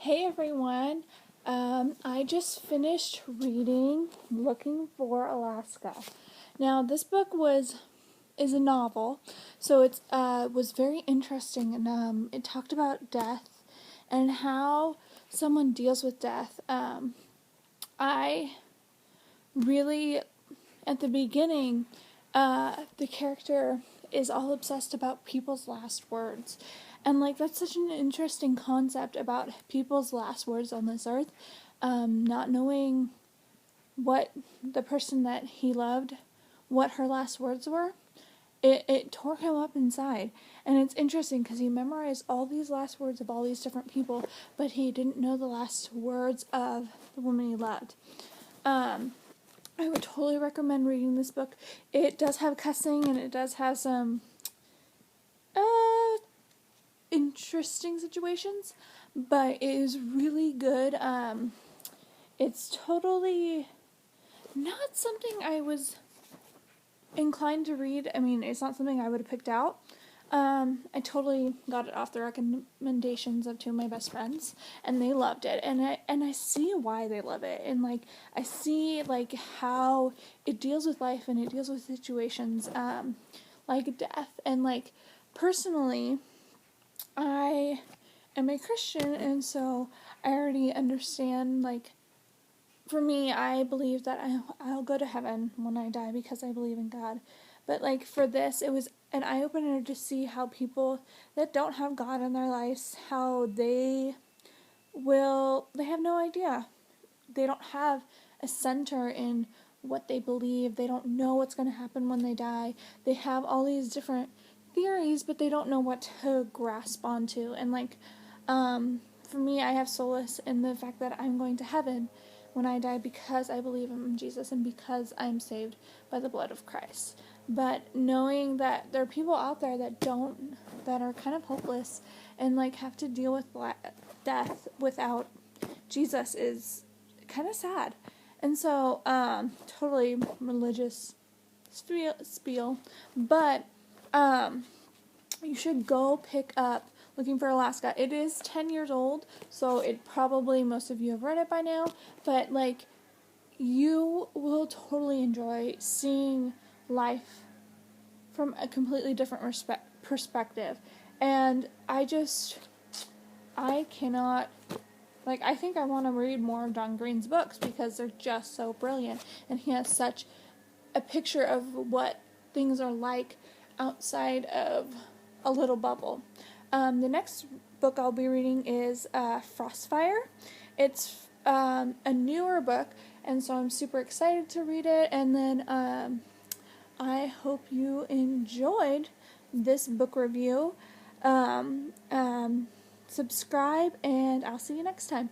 Hey everyone, I just finished reading Looking for Alaska. Now this book is a novel, so it was very interesting, and it talked about death and how someone deals with death. I really, at the beginning, the character is all obsessed about people's last words. And, that's such an interesting concept about people's last words on this earth. Not knowing what the person that he loved, what her last words were. It tore him up inside. And it's interesting because he memorized all these last words of all these different people, but he didn't know the last words of the woman he loved. I would totally recommend reading this book. It does have cussing and it does have some interesting situations, but it is really good. It's totally not something I was inclined to read. I mean, it's not something I would have picked out. I totally got it off the recommendations of two of my best friends, and they loved it, and I see why they love it, and I see how it deals with life and it deals with situations like death, and personally, I am a Christian, and so I already understand, for me, I believe that I'll go to heaven when I die because I believe in God. But, for this, it was an eye-opener to see how people that don't have God in their lives, how they have no idea. They don't have a center in what they believe. They don't know what's going to happen when they die. They have all these different theories, but they don't know what to grasp onto. And, for me, I have solace in the fact that I'm going to heaven when I die because I believe in Jesus and because I'm saved by the blood of Christ. But knowing that there are people out there that are kind of hopeless and have to deal with death without Jesus is kind of sad. And so, totally religious spiel, but you should go pick up Looking for Alaska. It is 10 years old, so most of you have read it by now, but you will totally enjoy seeing life from a completely different perspective. And I cannot, I think I want to read more of John Green's books because they're just so brilliant, and he has such a picture of what things are like outside of a little bubble. The next book I'll be reading is Frostfire. It's a newer book, and so I'm super excited to read it. And then I hope you enjoyed this book review. Subscribe, and I'll see you next time.